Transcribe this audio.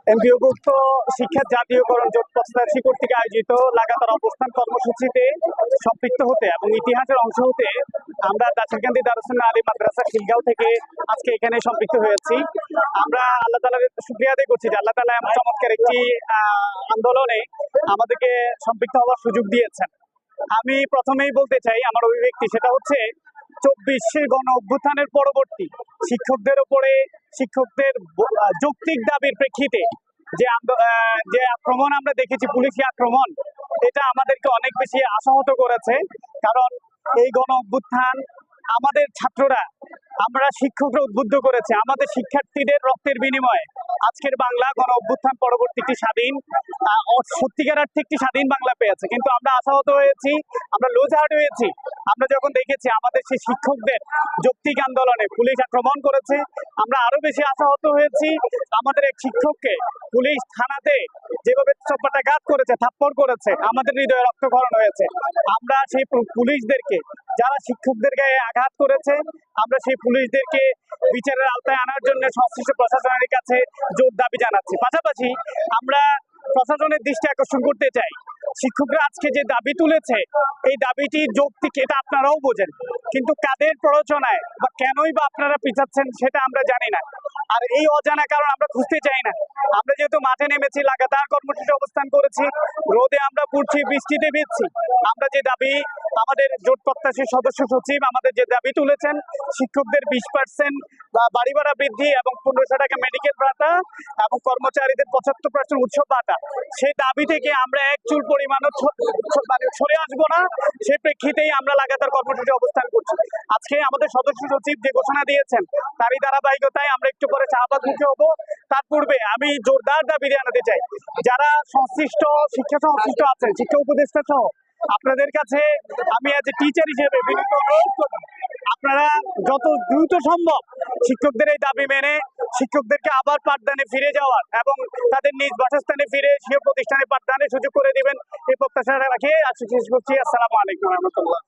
এমপিওভুক্ত শিক্ষা জাতীয়করণ জোট প্রত্যাশী কর্তৃক আয়োজিত লাগাতার অবস্থান কর্মসূচিতে সম্পৃক্ত হতে এবং ইতিহাসের অংশ হতে আমরা দাসেরকান্দি দারুস আলী মাদ্রাসা খিলগাঁও থেকে আজকে এখানে সম্পৃক্ত হয়েছি। আমরা আল্লাহ তাআলার শুকরিয়া আদায় করছি যে আল্লাহ তাআলা এমন চমৎকার একটি আন্দোলনে আমাদেরকে সম্পৃক্ত হওয়ার সুযোগ দিয়েছেন। আমি প্রথমেই বলতে চাই আমার অভিব্যক্তি, সেটা হচ্ছে 24 গণ অভ্যুত্থানের পরবর্তী শিক্ষকদের উপরে শিক্ষকদের যৌক্তিক দাবির প্রেক্ষিতে যে আক্রমণ আমরা দেখেছি, পুলিশি আক্রমণ, এটা আমাদেরকে অনেক বেশি আশাহত করেছে। কারণ এই গণ অভ্যুত্থান আমাদের ছাত্ররা, আমরা শিক্ষকরা উদ্বুদ্ধ করেছে, আমাদের শিক্ষার্থীদের রক্তের বিনিময়ে আজকের বাংলা গণ অভ্যুত্থান পরবর্তী একটি স্বাধীন, সত্যিকার অর্থে একটি স্বাধীন বাংলা পেয়েছে। কিন্তু আমরা আশাহত হয়েছি, আমরা লুজহার্ট হয়েছি আমরা যখন দেখেছি আমাদের সেই শিক্ষকদের যৌক্তিক আন্দোলনে পুলিশ আক্রমণ করেছে। আমরা আরো বেশি আশাহত হয়েছি, আমাদের এক শিক্ষককে পুলিশ থানাতে যেভাবে চপ্পাটাঘাত করেছে, থাপ্পড় করেছে, আমাদের হৃদয়ে রক্তক্ষরণ হয়েছে। আমরা সেই পুলিশদেরকে, যারা শিক্ষকদের গায়ে আঘাত করেছে, আমরা সেই পুলিশদেরকে বিচারের আওতায় আনার জন্য সংশ্লিষ্ট প্রশাসনের কাছে জোর দাবি জানাচ্ছি। পাশাপাশি আমরা প্রশাসনের দৃষ্টি আকর্ষণ করতে চাই, শিক্ষকরা আজকে যে দাবি তুলেছে এই দাবিটি যৌক্তিক, এটা আপনারাও বোঝেন, কিন্তু কাদের প্ররোচনায় বা কেনই বা আপনারা পিছাচ্ছেন সেটা আমরা জানি না। আর এই অজানা কারণ আমরা খুঁজতে চাই না। আমরা যেহেতু মাঠে নেমেছি, লাগাতার কর্মসূচি অবস্থান করেছি, রোদে আমরা পড়ছি, বৃষ্টিতে ভিজছি, আমরা যে দাবি, আমাদের জোট প্রত্যাশী সদস্য সচিব আমাদের যে দাবি তুলেছেন, শিক্ষকদের 20% বাড়ি ভাড়া বৃদ্ধি এবং 1500 টাকা মেডিকেল ভাতা এবং কর্মচারীদের 75% উৎসব ভাতা, সেই দাবি থেকে আমরা এক চুল পরিমাণও সরে আসবো না। সেই প্রেক্ষিতেই আমরা লাগাতার কর্মসূচি অবস্থান করছি। আজকে আমাদের সদস্য সচিব যে ঘোষণা দিয়েছেন তারই ধারাবাহিকতায় আমরা একটু পরে শাহবাগ মুখে হবো। তার পূর্বে আমি জোরদার দাবি জানাতে চাই, যারা সংশ্লিষ্ট শিক্ষা সংশ্লিষ্ট আছেন, শিক্ষা উপদেষ্টা সহ, আপনাদের কাছে আমি এজ এ টিচার হিসেবে বিনীত অনুরোধ করব, আপনারা যত দ্রুত সম্ভব শিক্ষকদের এই দাবি মেনে শিক্ষকদেরকে আবার পাঠদানে ফিরে যাওয়ার এবং তাদের নিজ বাসস্থানে ফিরে স্বীয় প্রতিষ্ঠানে পাঠদানের সুযোগ করে দিবেন, এই প্রত্যাশা রাখে আজকে শেষ করছি। আসসালামু আলাইকুম রহমতুল্লাহ।